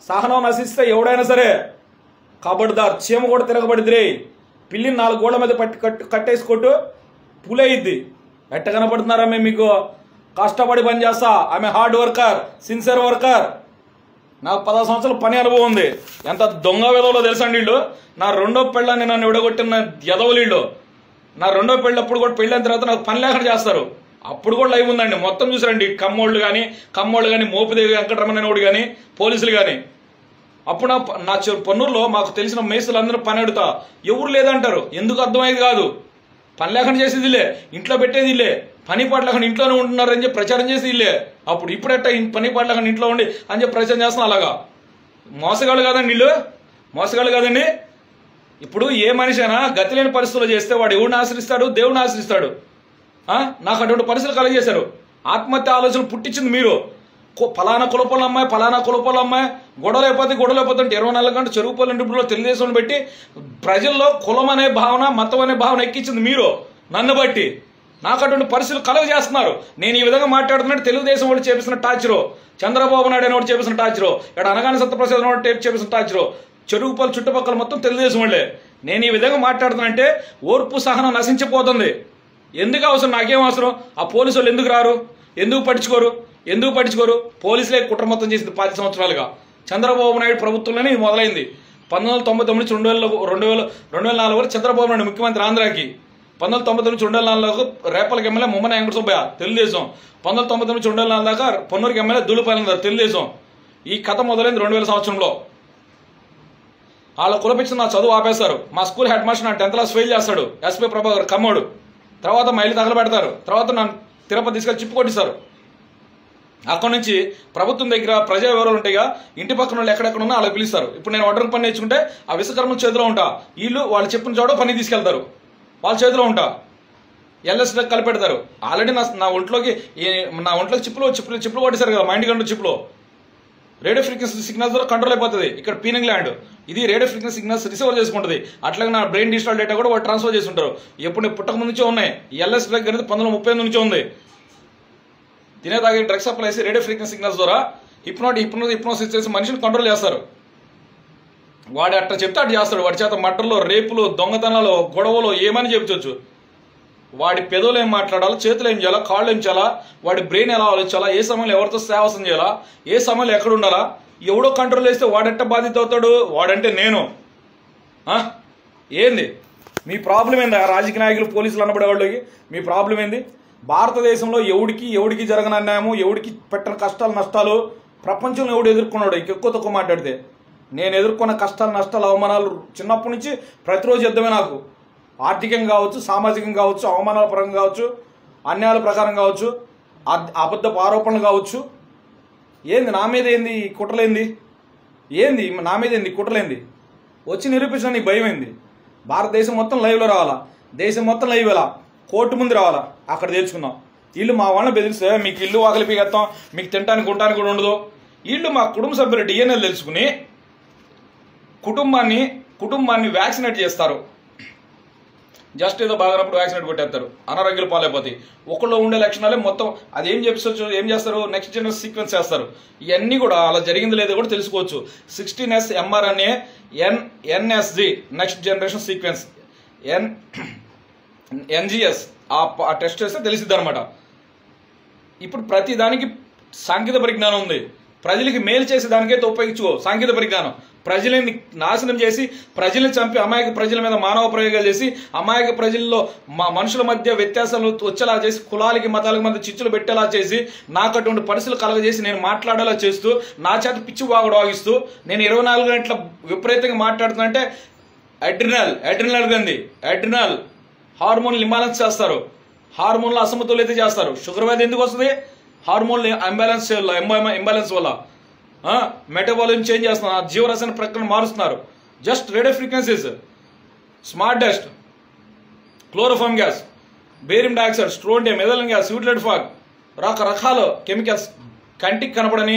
ఎవడైనా సరే కబడ్దార్, చీమ కూడా తిరగబడిద్ది. పిల్లిని 4 గోళ్ల మీద కట్టేసి కొట్టు పులయిద్ది. ఎట్ట కనపడుతున్నారా? మేము మీకు కష్టపడి పని చేస్తా. ఆమె హార్డ్ వర్కర్, సిన్సియర్ వర్కర్. నాకు 10 సంవత్సరాల పని అనుభవం ఉంది. ఎంత దొంగ విధవలో తెలుసండి వీళ్ళు. నా 2వ పెళ్ళాన్ని నన్ను విడగొట్టిన ఎదవలు వీళ్ళు. నా 2వ పెళ్ళప్పుడు కూడా పెళ్ళైన తర్వాత నాకు పని లేకుండా చేస్తారు. అప్పుడు కూడా లైవ్ ఉందండి, మొత్తం చూసారండి. కమ్మోళ్ళు కానీ మోపిదేవి వెంకటరమణోడు కానీ పోలీసులు కానీ. అప్పుడు నా పన్నూరులో మాకు తెలిసిన మేసులు అందరూ పని అడుగుతా, ఎవరు లేదంటారు. ఎందుకు అర్థమయ్యేది కాదు. పని లేకుండా చేసేది ఇల్లే, ఇంట్లో పెట్టేది ఇల్లే, పని పాట లేకుండా ఇంట్లోనే ఉంటున్నారని చెప్పి ప్రచారం చేసి ఇల్లే. అప్పుడు ఇప్పుడెట్ట పని పాట లేకుండా ఇంట్లో ఉండి అని చెప్పి ప్రచారం చేస్తున్నా. అలాగా మోసగాళ్ళు కాదండి వీళ్ళు, మోసగాళ్ళు కాదండి. ఇప్పుడు ఏ మనిషి అయినా గతి లేని పరిస్థితుల్లో చేస్తే వాడు ఎవరిని ఆశ్రయిస్తాడు? దేవుడిని ఆశ్రయిస్తాడు. నాకు అటువంటి పరిస్థితులు కలగజేశారు. ఆత్మహత్య ఆలోచనలు పుట్టించింది మీరు. ఫలానా కులపోళ్ళ అమ్మాయి గొడవలైపోతే 24 గంటలు చెరువు పల్లెంటిలో తెలుగుదేశం పెట్టి ప్రజల్లో కులం అనే భావన, మతం అనే భావన ఎక్కించింది మీరు. నన్ను బట్టి నాకు అటువంటి పరిస్థితులు కలగజేస్తున్నారు. నేను ఈ విధంగా మాట్లాడుతున్నట్టు తెలుగుదేశం వాళ్ళు చేపిస్తున్న టార్చరు, చంద్రబాబు నాయుడు అనేవాడు చేపిస్తున్న టార్చరు, ఇక్కడ అనగానే సత్యప్రసాద్ అనేవాడు చేపిస్తున్న టార్చరు, చెరువుపల్లి చుట్టుపక్కల మొత్తం తెలుగుదేశం వాళ్ళే. నేను ఈ విధంగా మాట్లాడుతున్నంటే ఓర్పు సహనం నశించిపోతుంది. ఎందుకు అవసరం? నాకేం అవసరం? ఆ పోలీసు వాళ్ళు ఎందుకు రారు? ఎందుకు పట్టించుకోరు? పోలీసులే కుట్ర మొత్తం చేసింది 10 సంవత్సరాలుగా. చంద్రబాబు నాయుడు ప్రభుత్వంలోనే ఇది మొదలైంది. 1999 నుంచి 2004 వరకు చంద్రబాబు నాయుడు ముఖ్యమంత్రి ఆంధ్రాకి. 1999 నుంచి 2004 రేపలకి ఎమ్మెల్యే ముమ్మన వెంకట సుబ్బయ్య తెలుగుదేశం. 1999 నుంచి 2004 దాకా పొన్నూరుకి ఎమ్మెల్యే దూళుపల్లి తెలుగుదేశం. ఈ కథ మొదలైంది 2000 సంవత్సరంలో. వాళ్ళ కులపించి నా చదువు ఆపేస్తారు. మా స్కూల్ హెడ్ మాస్టర్ నా 10th క్లాస్ ఫెయిల్ చేస్తాడు, ఎస్పీ ప్రభాకర్ కమ్మోడు. తర్వాత మా ఇల్లు తగలబెడతారు. తర్వాత నన్ను తిరుపతి తీసుకెళ్ళి చిప్పు కొట్టిస్తారు. అక్కడి నుంచి ప్రభుత్వం దగ్గర ప్రజా వివరాలు ఉంటాయిగా, ఇంటి పక్కన వాళ్ళు ఎక్కడెక్కడ ఉన్నా అలా పిలుస్తారు. ఇప్పుడు నేను వడ్రంగి పని నేర్చుకుంటే ఆ విశ్వకర్మ చేతిలో ఉంటా, వీళ్ళు వాళ్ళు చెప్పిన చోట పని తీసుకెళ్తారు, వాళ్ళ చేతిలో ఉంటా, ఎల్ఎస్ కలిపెడతారు. ఆల్రెడీ నా ఒంట్లోకి చిప్పులు కొట్టేశారు కదా, మైండ్ కంట్రోల్ చిప్పులో. రేడియో ఫ్రీక్వెన్సీ సిగ్నల్స్ ద్వారా కంట్రోల్ అయిపోతుంది. ఇక్కడ పీనింగ్ ల్యాండ్, ఇది రేడియో ఫ్రీక్వెన్సీ సిగ్నల్స్ రిసీవర్ చేసుకుంటుంది. అట్లాగే నా బ్రెయిన్ డిజిటల్ డేటా కూడా వాళ్ళు ట్రాన్స్ఫర్ చేసి ఉంటారు. ఎప్పుడు పుట్టక ముందు నుంచే ఉన్నాయి. ఎల్ఎస్ డ్రగ్ అనేది 1938 నుంచే ఉంది. తినే తాగే డ్రగ్స్ సప్లై చేసి రేడియో ఫ్రీక్వెన్సీ సిగ్నల్స్ ద్వారా హిప్నోసిస్ చేసి మనిషిని కంట్రోల్ చేస్తారు. వాడు అట్లా చెప్తే అట్లా చేస్తాడు. వాడి చేత మటర్లు, రేపులు, దొంగతనాలు, గొడవలు ఏమని చెప్పుకోవచ్చు. వాడి పెదవులు ఏం మాట్లాడాలి, చేతులు ఏం చేయాలా, కాళ్ళు ఏం చేయాలా, వాడి బ్రెయిన్ ఎలా ఆలోచించాలా, ఏ సమయంలో ఎవరితో సాహసం చేయాలా, ఏ సమయంలో ఎక్కడ ఉండాలా, ఎవడో కంట్రోల్ చేస్తే వాడెట్ట బాధిత అవుతాడు. వాడంటే నేను. ఏంది మీ ప్రాబ్లం ఏంది? రాజకీయ నాయకులు, పోలీసులు అనబడే వాళ్ళకి మీ ప్రాబ్లం ఏంది? భారతదేశంలో ఎవడికి జరగని అన్యాయము, ఎవడికి పెట్టిన కష్టాలు నష్టాలు ప్రపంచంలో ఎవడు ఎదుర్కొన్నాడు? ఎక్కువ తక్కువ మాట్లాడితే నేను ఎదుర్కొన్న కష్టాలు నష్టాలు అవమానాలు చిన్నప్పటి నుంచి ప్రతిరోజు యుద్ధమే. నాకు ఆర్థికంగా కావచ్చు, సామాజికంగా కావచ్చు, అవమానాల పరంగా కావచ్చు, అన్యాయాల ప్రకారం కావచ్చు, అబద్ధపు ఆరోపణలు కావచ్చు. ఏంది నా మీద ఏంది కుట్రలేంది? ఏంది నా మీద ఏంది కుట్రలేంది? వచ్చి నిరూపించిన నీకు భయం ఏంది? భారతదేశం మొత్తం లైవ్లో రావాలా, దేశం మొత్తం లైవ్ ఎలా, కోర్టు ముందు రావాలా, అక్కడ తెలుసుకుందాం. వీళ్ళు మా వాళ్ళని బెదిరిస్తే మీకు ఇల్లు వాకలి పీకెత్తాం, మీకు తినడానికి ఉండడానికి కూడా ఉండదు. వీళ్ళు మా కుటుంబ సభ్యులు డిఎన్ఏ తెలుసుకుని కుటుంబాన్ని వ్యాక్సినేట్ చేస్తారు. జస్ట్ ఏదో బాగానప్పుడు వ్యాక్సినేట్ కొట్టేస్తారు, అనారోగ్యాలు పాలైపోతాయి. ఒకళ్ళు ఉండే లక్షణాలే మొత్తం అది ఏం చేస్తారు, నెక్స్ట్ జనరేషన్ సీక్వెన్స్ చేస్తారు. ఇవన్నీ కూడా అలా జరిగింది లేదో కూడా తెలుసుకోవచ్చు. 16S mRNA NSG next generation sequence NGS ఆ టెస్ట్ చేస్తే తెలిసిద్ది అనమాట. ఇప్పుడు ప్రతి దానికి సాంకేతిక పరిజ్ఞానం ఉంది. ప్రజలకి మేలు చేసే దానికైతే ఉపయోగించుకో సాంకేతిక పరిజ్ఞానం. ప్రజలని నాశనం చేసి, ప్రజల్ని చంపి, అమాయక ప్రజల మీద మానవ ప్రయోగాలు చేసి, అమాయక ప్రజల్లో మనుషుల మధ్య వ్యత్యాసాలు వచ్చేలా చేసి, కులాలకి మతాలకి మధ్య చిచ్చులు పెట్టేలా చేసి, నాకు అటువంటి పరిస్థితులు కలగజేసి, నేను మాట్లాడేలా చేస్తూ, నా చేత పిచ్చి వాగుడు వాగిస్తూ, నేను 24 గంటల విపరీతంగా మాట్లాడుతున్నా అంటే అడ్రినల్ హార్మోన్లు ఇంబాలెన్స్ చేస్తారు, హార్మోన్లు అసమతుల్యత చేస్తారు. షుగర్ వ్యాధి ఎందుకు వస్తుంది? హార్మోన్లు ఇంబాలెన్స్ వల్ల. మెటబాలిజం చేంజ్ చేస్తున్నారు, జీవరసాయన ప్రక్రియను మారుస్తున్నారు. Just radio frequencies, smart dust, chloroform gas, barium dioxide, strontium, methylene gas, స్వీట్లెట్ ఫాగ్, రకరకాల కెమికల్స్ కంటికి కనపడని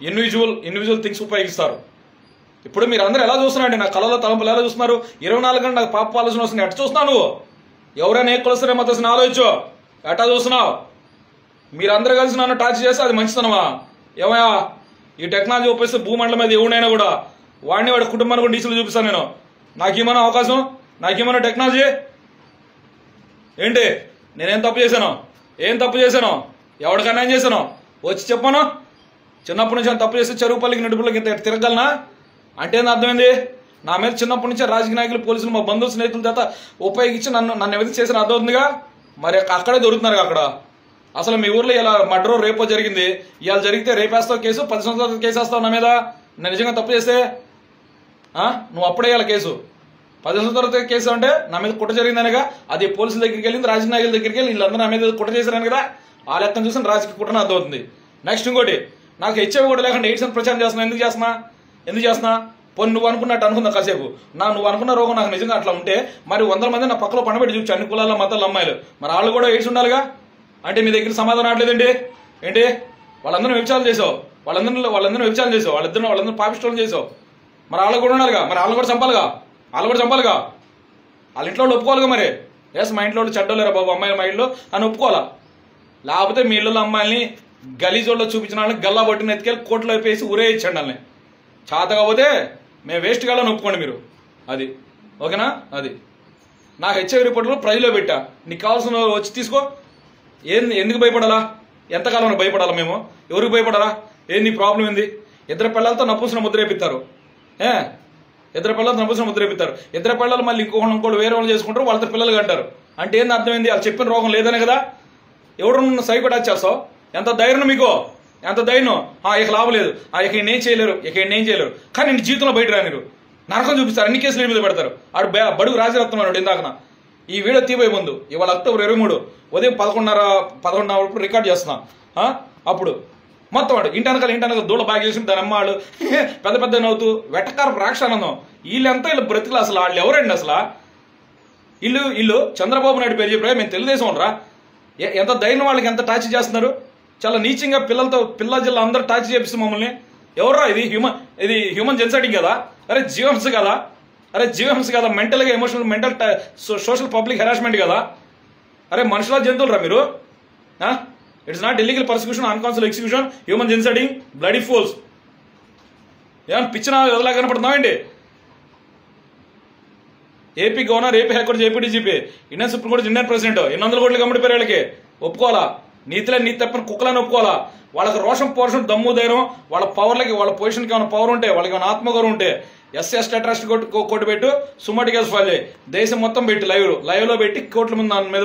ఇండివిజువల్ థింగ్స్ ఉపయోగిస్తారు. ఇప్పుడు మీరు అందరూ ఎలా చూస్తున్నారండి? నా కళలో తలంపులు ఎలా చూస్తున్నారు? 24 గంటలు నాకు పాప ఆలోచన వస్తుంది. ఎట్లా చూస్తున్నావు నువ్వు? ఎవరైనా ఏ కొలసరే మతోసిన ఆలోచించు. ఎట్లా చూస్తున్నావు? మీరందరూ కలిసి నన్ను టార్చ్ చేస్తే అది మంచితనమా? ఏమయ్యా, ఈ టెక్నాలజీ ఉపయోగిస్తే భూమండలం మీద ఎవడైనా కూడా వాడి కుటుంబాన్ని కూడా డీసీలు చూపిస్తాను నేను. నాకేమైనా అవకాశం, నాకేమైనా టెక్నాలజీ ఏంటి? నేనేం తప్పు చేశాను? ఎవరికన్నా ఏం చేశాను? వచ్చి చెప్పాను. చిన్నప్పటి నుంచి తప్పు చేస్తే చెరువుపల్లికి నడుపులకి ఇంత తిరగలనా అంటే అర్థమైంది? నా మీద చిన్నప్పటి నుంచే రాజకీయ నాయకులు, పోలీసులు, మా బంధువుల స్నేహితుల చేత ఉపయోగించి నన్ను ఎవరికి చేసిన అర్థమవుతుందిగా. మరి అక్కడే దొరుకుతున్నారు. అక్కడ అసలు మీ ఊర్లో ఇలా మర్డర్ రేపో జరిగింది, ఇవాళ జరిగితే రేపేస్తావు కేసు, 10 సంవత్సరాలు కేసు వేస్తావు నా మీద. నేను నిజంగా తప్పు చేస్తే నువ్వు అప్పుడే ఇవ్వాలి కేసు. 10 సంవత్సరాల కేసు అంటే నా మీద కుట్ర జరిగిందనగా, అది పోలీసుల దగ్గరికి వెళ్ళింది, రాజకీయ నాయకుల దగ్గరికి వెళ్ళి వీళ్ళందరూ నా మీద కుట్ర చేశారని కదా. ఆ లెక్కను చూసిన రాజకీయ కుట్రను అర్థమవుతుంది. నెక్స్ట్ ఇంకోటి, నాకు హెచ్ఐవి కూడా లేకుండా ఎయిడ్స్ అని ప్రచారం చేస్తున్నా. ఎందుకు చేస్తున్నా? పోనీ నువ్వు అనుకున్నట్టు అనుకుందా కాసేపు. నువ్వు అనుకున్న రోగం నాకు నిజంగా అట్లా ఉంటే మరి 100 మంది నా పక్కలో పండబెట్టి చూపించు, అన్ని కులాల మతాల అమ్మాయిలు. మరి వాళ్ళు కూడా ఎయిడ్స్ ఉండాలిగా. అంటే మీ దగ్గర సమాధానం రావట్లేదండి. ఏంటి? వాళ్ళందరూ వ్యభిచారాలు చేసావు, వాళ్ళందరూ వ్యభిచారం చేసావు, వాళ్ళందరూ పాపిస్టోలు చేసావు. మరి వాళ్ళు కూడా ఉండాలిగా. మరి వాళ్ళు కూడా చంపాలిగా. వాళ్ళ ఇంట్లో వాళ్ళు ఒప్పుకోవాలిగా. మరి ఎస్, మా ఇంట్లో వాళ్ళు చెడ్డలేరా బాబు అమ్మాయిలు మా ఇళ్ళు అని ఒప్పుకోవాలా? లేకపోతే మీ ఇళ్ళలో అమ్మాయిల్ని గలీజోళ్ళలో చూపించిన వాళ్ళని గల్లా పట్టిన ఎత్తుకెళ్ళి కోట్లో వేసి ఊరే ఇచ్చండి వాళ్ళని. చేత కాకపోతే మేము వేస్ట్ కావాలని ఒప్పుకోండి మీరు. అది ఓకేనా? అది నా హెచ్ఐవి రిపోర్ట్లో ప్రైజ్లో పెట్టా. నీకు కావాల్సిన వచ్చి తీసుకో. ఎందుకు భయపడాలా? ఎంతకాలం భయపడాలా? మేము ఎవరికి భయపడాలా? ఏంది ప్రాబ్లం? ఏంది? ఇద్దరు పిల్లలతో నపుంసన ముద్ర వేపిస్తారు. ఇద్దరు పిల్లలు మళ్ళీ ఇంకోటి వేరే వాళ్ళు చేసుకుంటారు, వాళ్ళతో పిల్లలు అంటారు. అంటే ఏంది అర్థమైంది? వాళ్ళు చెప్పిన రోగం లేదనే కదా. ఎవరు సైకో టచ్ చేస్తావు? ఎంత ధైర్యం మీకు? ఎంత ధైర్యం? ఇక లాభం లేదు, ఇక ఏం చేయలేరు. కానీ నీ జీవితంలో బయట రానిరు, నరకం చూపిస్తారు, అన్ని కేసులు మీద పెడతారు. ఆడు బడుగు రాజరత్నం అన్నాడు ఇందాకన. ఈ వీడియో తీపోయే ముందు ఇవాళ అక్టోబర్ 23 ఉదయం 11:30 రికార్డ్ చేస్తున్నా. అప్పుడు మొత్తం వాడు ఇంటనకాల దూడ బాగా చేసి దాని అమ్మాడు పెద్ద నవ్వుతూ వెటకారపు రాక్షానందం. వీళ్ళు బ్రతుకులు అసలు వాళ్ళు ఎవరండి? అసలు ఇల్లు చంద్రబాబు నాయుడు పేరు చెప్పి మేము తెలుగుదేశం రా. ఎంత ధైర్యం వాళ్ళకి, ఎంత టార్చ్ చేస్తున్నారు. చాలా నీచంగా పిల్ల జిల్లా అందరూ టార్చ్ చేపిస్తుంది మమ్మల్ని. ఎవర్రా ఇది? హ్యూమన్ జెన్సైటింగ్ కదా? అరే జీవహింస కదా? మెంటల్గా ఎమోషనల్ సోషల్ పబ్లిక్ హెరాస్మెంట్ కదా? అరే మనుషుల జంతువులు రా మీరు. It's not illegal persecution, unconsular execution, human జెన్సైటింగ్, బ్లడీ ఫోల్స్. ఏమన్నా పిచ్చిన వదలా కనపడుతున్నామండి? AP governor, AP high court, AP DGP, Indian supreme court, Indian president 800 కోట్లు కమ్ముడిపోయారు. వీళ్ళకి ఒప్పుకోవాలా? నీతి తప్పని కుక్కలని ఒప్పుకోవాలా? వాళ్ళకి రోషం పౌరుషం దమ్ము ధైర్యం, వాళ్ళ పవర్లకి, వాళ్ళ పొజిషన్కి ఏమైనా పవర్ ఉంటే, వాళ్ళకి ఏమైనా ఆత్మగౌరవం ఉంటే ఎస్ఎస్ ట్రస్ట్ కోర్టు పెట్టు, సుమటి కేసు ఫైల్ చేయి, దేశం మొత్తం పెట్టి లైవ్లో పెట్టి కోర్టుల ముందు దాని మీద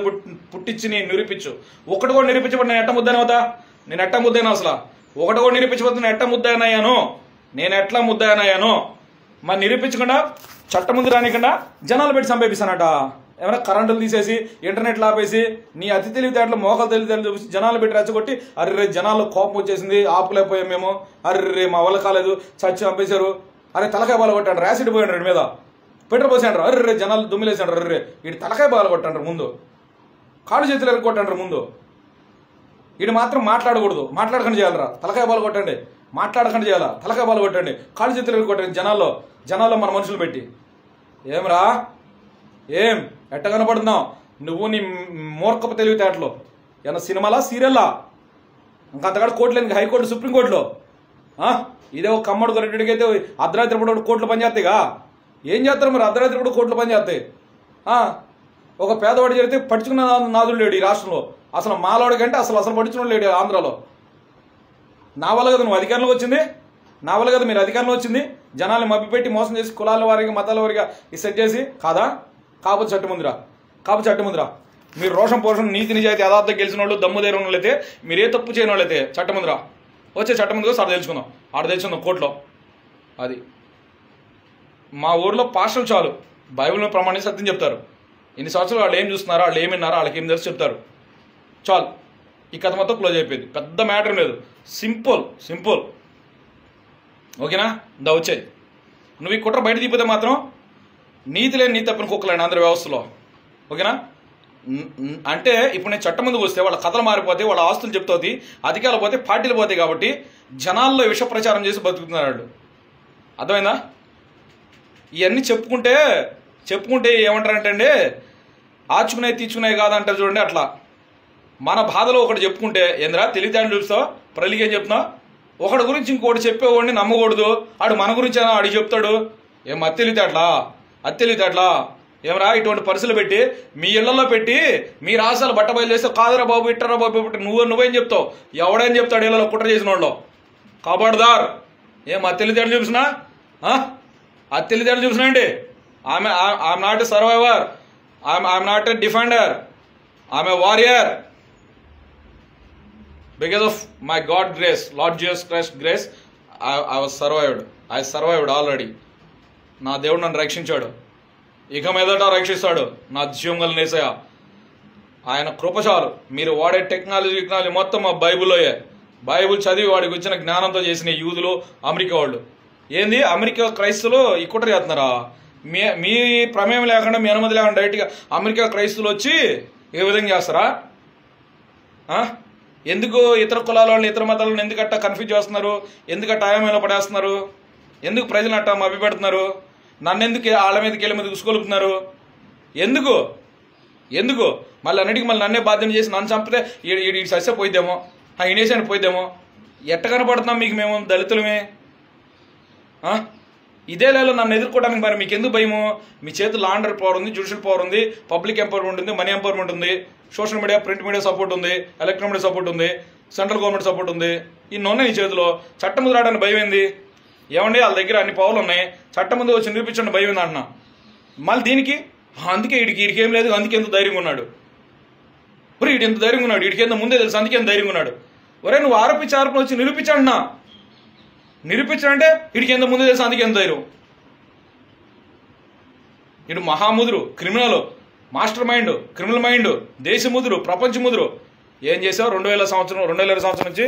పుట్టించి నిరూపించు. ఒకటి కూడా నిరూపించబడి నేను ఎట్ట ముద్దైనా అసలు ఒకటి కూడా నిరూపించబోతుంది. నేను ఎట్లా ముద్దైనాయాను? మరి నిరూపించకుండా చట్టం ముందు రానికుండా జనాలు పెట్టి సంపేపిస్తానట. ఏమైనా కరెంటులు తీసేసి, ఇంటర్నెట్లు ఆపేసి, నీ అతి తెలివితేటలు, మోకాలు తెలివితేటలు చూపించి జనాలు పెట్టి రెచ్చగొట్టి, అర్రే జనాల్లో కోపం వచ్చేసింది, ఆపులేకపోయాం మేము, అర్రే మా వల్ల కాలేదు, చచ్చి చంపేశారు, అరే తలకాయ బాల కొట్టండి, యాసిడ్ పోయండి, రెడ్డి మీద పెట్రోల్ పోసేయంటారు, అర్రే జనాలు దుమ్మిలేసాడు, అర్రే వీడి తలకాయ బాల కొట్టంటారు ముందు, కాళ్ళు చేతులు ఎరుకొట్టంటారు ముందు. వీడు మాత్రం మాట్లాడకూడదు, మాట్లాడకుండా చేయాలరా, తలకాయ బాల కొట్టండి, మాట్లాడకుండా చేయాలా, తలకాయ బాల కొట్టండి, కాళ్ళు చేతులు ఎరుకొట్టండి జనాల్లో మన మనుషులు పెట్టి. ఏం ఎట్ట కనపడుతున్నావు నువ్వు నీ మూర్ఖపు తెలివితేటలో? ఏమన్నా సినిమాలా సీరియల్లా? ఇంకంతకాడ కోర్టులు హైకోర్టు సుప్రీంకోర్టులో ఇదే ఒక కమ్మడు రెడ్డికి అయితే అర్ధరాత్రి పూట కోర్టులు పనిచేస్తాయిగా. ఏం చేస్తారు మరి అర్ధరాత్రి పూట కోర్టులు పనిచేస్తాయి? ఒక పేదవాడు జరిగితే పట్టించుకున్న నాదుడు లేడు ఈ రాష్ట్రంలో. అసలు మాలోడి కంటే అసలు పట్టించుకున్న లేడు ఆంధ్రాలో. నా వల్ల కదా నువ్వు అధికారంలోకి వచ్చింది, నా వల్ల కదా మీరు అధికారంలో వచ్చింది. జనాల్ని మభ్యపెట్టి మోసం చేసి కులాల వారిగా మతాల వారిగా సెట్ చేసి కాదా? కాకపోతే చట్టముందిరా మీరు రోషం పోషం నీతి నిజాయితీ యథార్థం గెలిచిన వాళ్ళు దమ్ము ధైర్యం వాళ్ళైతే, మీరు ఏ తప్పు చేయని వాళ్ళైతే చట్టముందిరా వచ్చే చట్టముందుగా సార్ తెలుసుకుందాం కోర్టులో. అది మా ఊర్లో పాస్టర్లు చాలు బైబిల్ ప్రమాణించి సత్యం చెప్తారు. ఇన్ని సంవత్సరాలు వాళ్ళు ఏం చూస్తున్నారో, వాళ్ళు ఏమి విన్నారో, వాళ్ళకి ఏం తెలుసు చెప్తారు. చాలు, ఈ కథ మొత్తం క్లోజ్ అయిపోయింది. పెద్ద మ్యాటర్ లేదు, సింపుల్. ఓకేనా? దా వచ్చేది నువ్వు ఈ కుట్ర బయట తీపితే మాత్రం నీతి లేని నీతి తప్పిన కుక్కలేండి ఆంధ్ర వ్యవస్థలో. ఓకేనా? అంటే ఇప్పుడు నేను చట్టం ముందుకు వస్తే వాళ్ళ కథలు మారిపోతాయి, వాళ్ళ ఆస్తులు చెప్తాయి, అధికారులు పోతే పార్టీలు పోతాయి. కాబట్టి జనాల్లో విష ప్రచారం చేసి బతుకుతున్నారు వాళ్ళు. అర్థమైందా? ఇవన్నీ చెప్పుకుంటే ఏమంటారంటే అండి, ఆచుకునే తీర్చుకునే కాదంటారు చూడండి. అట్లా మన బాధలో ఒకటి చెప్పుకుంటే ఏంద్రా తెలివితేటలు చూస్తావు, ప్రలికి ఏం చెప్తున్నావు? ఒకటి గురించి ఇంకోటి చెప్పేవాడిని నమ్మకూడదు. ఆడు మన గురించి ఆడికి చెప్తాడు. ఏం అత్తెలితేట్లా ఏమరా? ఇటువంటి పరిస్థితులు పెట్టి మీ ఇళ్లలో పెట్టి మీ రాష్ట్రాలు బట్టబయలు చేస్తే కాదురా బాబు ఇట్టరా బాబు నువ్వేం చెప్తావు? ఎవడేం చెప్తాడు ఇళ్లలో కుట్ర చేసిన వాళ్ళు? కబడ్దార్. ఏం అత్తెలితేటలు చూసినా అండి. I'm not a survivor, I'm not a defender, I'm a warrior. Because of my God grace, Lord Jesus Christ grace, I was survived. I survived already. నా దేవుడు నన్ను రక్షించాడు, ఇక మీదట రక్షిస్తాడు. నా జీవం గల యేసయ్య ఆయన కృపచాలు. మీరు వాడే టెక్నాలజీ మొత్తం మా బైబిల్లోయే. బైబిల్ చదివి వాడికి వచ్చిన జ్ఞానంతో చేసిన యూదులు, అమెరికా వాళ్ళు. ఏంది అమెరికా క్రైస్తులు ఈ కుట్ర చేస్తున్నారా? మీ ప్రమేయం లేకుండా, మీ అనుమతి లేకుండా డైరెక్ట్గా అమెరికా క్రైస్తులు వచ్చి ఏ విధంగా చేస్తారా? ఎందుకు ఇతర కులాల వాళ్ళని ఇతర మతాలను ఎందుకట్టా కన్ఫ్యూజ్ చేస్తున్నారు? ఎందుకట్టా ఆయామేలో పడేస్తున్నారు? ఎందుకు ప్రజలు అట్టా మభ్యపెడుతున్నారు? నన్ను ఎందుకు వాళ్ళ మీదకి వెళ్ళి మీద ఉసుకొలుపుతున్నారు? ఎందుకు మళ్ళీ అన్నిటికీ మళ్ళీ నన్నే బాధ్యత చేసి నన్ను చంపితే ఈ సస్య పోయిద్దేమో, ఇనేసాన్ని పోయిద్దేమో. ఎట్ట కనపడుతున్నాం మీకు మేము దళితులమే? ఇదే లేలో నన్ను ఎదుర్కోవడానికి మరి మీకు ఎందుకు భయము? మీ చేతులు లా అండ్ ఆర్డర్ పవర్ ఉంది, జ్యుడిషియల్ పవర్ ఉంది, పబ్లిక్ ఎంపవర్మెంట్ ఉంది, మనీ ఎంపవర్మెంట్ ఉంది, social media, print media support ఉంది, ఎలక్ట్రానిక్ మీడియా సపోర్ట్ ఉంది, సెంట్రల్ గవర్నమెంట్ సపోర్ట్ ఉంది. ఇన్ని ఉన్నాయి నీ చేతిలో. చట్టం ముందు రావడానికి భయం ఏంది? ఏమండి వాళ్ళ దగ్గర అన్ని పవర్లు ఉన్నాయి, చట్టం ముందు వచ్చి నిరూపించండి భయం ఏంది అంటున్నా. మళ్ళీ దీనికి అందుకే వీడికి ఏం లేదు, అందుకే ఎంత ధైర్యంగా ఉన్నాడు. వీడు ఎంత ధైర్యంగా ఉన్నాడు, వీడికి ఎంత ముందే తెలుసు, అందుకే ఎంత ధైర్యంగా ఉన్నాడు. ఒరే నువ్వు ఆరోపణ వచ్చి నిరూపించండి. నిరూపించాలంటే వీడికి ఎంత ముందే తెలుసు, అందుకే ఎంత ధైర్యం. ఇటు మహాముదురు, criminal master mind, criminal mind, దేశముదురు, ప్రపంచముదురు. ఏం చేసావు? 2020 సంవత్సరం నుంచి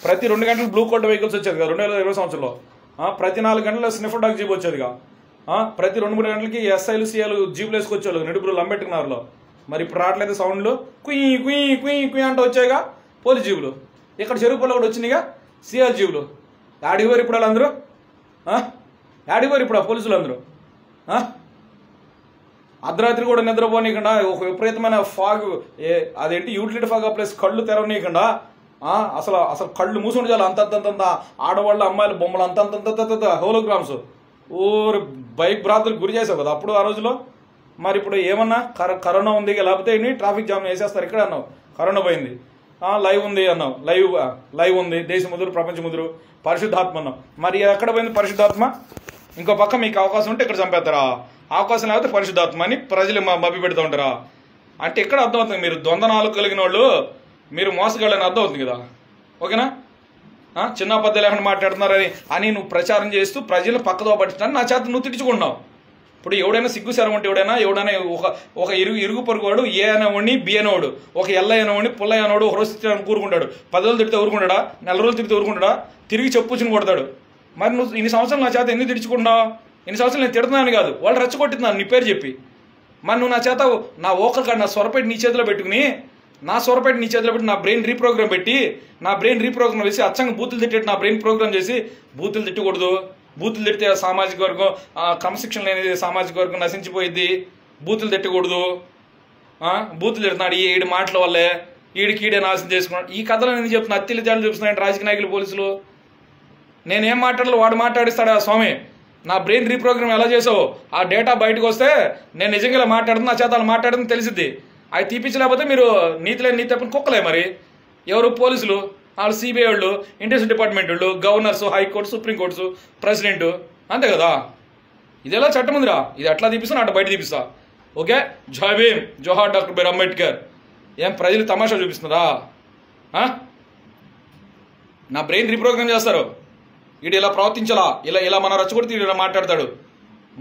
ప్రతి 2 గంటలు బ్లూ కోల్డ్ వెహికల్స్ వచ్చేది కదా 2020 సంవత్సరంలో. ప్రతి 4 గంటల స్నిఫర్ డాగ్ జీప్ వచ్చేదిగా. ప్రతి 2-3 గంటలకి ఎస్ఐలు సిఐలు జీపులు వేసుకొచ్చేవాళ్ళు నిడుపులు అంబేద్కర్లో. మరి ఇప్పుడు రావట్లేదు సౌండ్లు, కుయ్యి కుయ్యి కుయ్యి కుయ్యి అంటూ వచ్చాయిగా పోలీస్ జీపులు. ఇక్కడ చెరుపులో కూడా వచ్చినాయిగా సిఐ జీపులు. యాడిపోయారు ఇప్పుడు వాళ్ళందరూ? యాడిపోయారు ఇప్పుడు ఆ పోలీసులు అందరూ? అర్ధరాత్రి కూడా నిద్రపోనీయకుండా ఒక విపరీతమైన ఫాగ్, అదేంటి యూటిలిటీ ఫాగ్ ప్లస్ కళ్ళు తెరవనీయకుండా అసలు కళ్ళు మూసుకుంటే చాలు అంతంత ఆడవాళ్ళ అమ్మాయిల బొమ్మలు అంతంత హోలోగ్రామ్స్ ఊరు బైక్ భ్రాంతులకు గురి చేసావు కదా అప్పుడు ఆ రోజులో. మరి ఇప్పుడు ఏమన్నా కరోనా ఉంది లేకపోతే ట్రాఫిక్ జామ్ వేసేస్తారు ఇక్కడ అన్నావు, కరోనా పోయింది. లైవ్ ఉంది అన్నావు, లైవ్ ఉంది, దేశముదురు, ప్రపంచముదురు, పరిశుద్ధాత్మ అన్నావు. మరి ఎక్కడ పోయింది పరిశుద్ధాత్మ? ఇంకో పక్క మీకు అవకాశం ఉంటే ఇక్కడ చంపేస్తారా? అవకాశం లేకపోతే పరిశుద్ధాత్మ అని ప్రజలు మభ్య పెడుతూ ఉంటారా? అంటే ఇక్కడ అర్థమవుతుంది మీరు ద్వంద్వనాలు కలిగిన వాళ్ళు, మీరు మోసగాళ్ళని అర్థమవుతుంది కదా. ఓకేనా? చిన్న పెద్ద లేకుండా మాట్లాడుతున్నారని నువ్వు ప్రచారం చేస్తూ ప్రజలు పక్కదో పట్టించడానికి నా చేత నువ్వు తిట్టుకుంటున్నావు. ఇప్పుడు ఎవడైనా సిగ్గు శరం ఉంటే ఎవడైనా ఒక ఇరుగు పొరుగు వాడు ఏ అనేవాడిని బి అనేవాడు, ఒక ఎల్ల అనేవాడిని పుల్ల అనేవాడు ఒక రోజు తిట్టడానికి కూరుకుంటాడు, 10 రోజులు తిడితే ఊరుకుంటాడా, 4 రోజులు తిడితే ఊరుకుంటాడా, తిరిగి చెప్పుచ్చుని కొడతాడు. మరి నువ్వు ఇన్ని సంవత్సరాలు నా చేత ఎందుకు తిట్టుకుంటున్నావు? ఇన్ని సంవత్సరాలు నేను తిడుతున్నాను కాదు, వాళ్ళు రెచ్చగొట్టిస్తున్నాను నీ పేరు చెప్పి. మరి నువ్వు నా చేత నా ఓకల్ కాదు నా స్వరపేట నీ చేతిలో పెట్టుకుని, నా స్వరపేట నీ చేతిలో పెట్టి నా బ్రెయిన్ రీప్రోగ్రామ్ పెట్టి, నా బ్రెయిన్ రీప్రోగ్రామ్ వేసి అచ్చంగా బూతులు తిట్టేట్టు నా బ్రెయిన్ ప్రోగ్రామ్ చేసి, బూతులు తిట్టకూడదు, బూతులు తిడితే సామాజిక వర్గం క్రమశిక్షణ లేనిది సామాజిక వర్గం నశించిపోయిద్ది, బూతులు తిట్టకూడదు, బూతులు తిడుతున్నాడు ఈడి మాటల వల్లే, ఈడే నాశనం చేసుకున్నాడు. ఈ కథలు నేను చెప్తున్నా, అత్తిలి తేడా చూపిస్తున్నాడు రాజకీయ నాయకులు పోలీసులు. నేనేం మాట్లాడాలి వాడు మాట్లాడిస్తాడా స్వామి? నా బ్రెయిన్ రీప్రోగ్రామ్ ఎలా చేసావు? ఆ డేటా బయటకు వస్తే నేను నిజంగా ఇలా మాట్లాడుతున్నా, నా చేత మాట్లాడుతుంది తెలిసిద్ది. అవి తీపించలేకపోతే మీరు నీతి తప్పని కుక్కలే. మరి ఎవరు? పోలీసులు, వాళ్ళు సిబిఐ వాళ్ళు, ఇంటెలిజెన్స్ డిపార్ట్మెంట్ వాళ్ళు, గవర్నర్స్, హైకోర్టు, సుప్రీంకోర్టు, ప్రెసిడెంట్, అంతే కదా. ఇది ఎలా చట్టం ఉందిరా? ఇది ఎట్లా తీపిస్తా అట్లా బయట తీపిస్తా. ఓకే, జై భీమ్, జోహార్ డాక్టర్ బిఆర్ అంబేద్కర్. ఏం ప్రజలు తమాషా చూపిస్తున్నారా? నా బ్రెయిన్ రీప్రోగ్రామ్ చేస్తారు. వీడు ఇలా ప్రవర్తించాలా, ఇలా మన రచ్చగొడితే ఇలా మాట్లాడతాడు.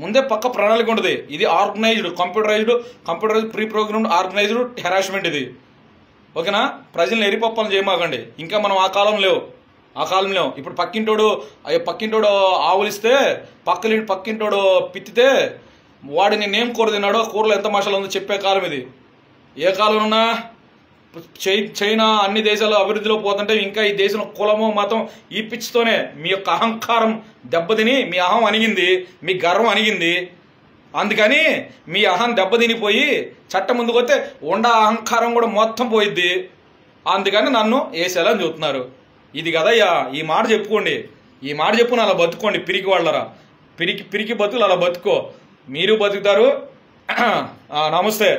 ముందే పక్క ప్రణాళిక ఉంటుంది. ఇది organised, computerised pre programmed organised harassment ఇది. ఓకేనా? ప్రజల్ని ఎరిపప్పలను చేయమాకండి. ఇంకా మనం ఆ కాలంలో ఇప్పుడు పక్కింటోడు ఆవులిస్తే పక్కింటోడు పిత్తితే వాడు నేనేం కూర తిన్నాడో, కూరలో ఎంత మసాలా ఉందో చెప్పే కాలం ఇది. ఏ కాలం ఉన్నా చైనా అన్ని దేశాలు అభివృద్ధిలో పోతుంటే ఇంకా ఈ దేశంలో కులము మతం ఈ పిచ్చితోనే మీ యొక్క అహంకారం దెబ్బతిని మీ అహం అణిగింది, మీ గర్వం అణిగింది. అందుకని మీ అహం దెబ్బతినిపోయి చట్టం ముందుకు వస్తే అహంకారం కూడా మొత్తం పోయిద్ది. అందుకని నన్ను వేసేలా చూస్తున్నారు. ఇది కదయ్యా, ఈ మాట చెప్పుకోండి, ఈ మాట చెప్పుకుని అలా బతుకోండి. పిరికి వాళ్ళరా, పిరికి బతుకులు అలా బతుకో, మీరు బతుకుతారు. నమస్తే.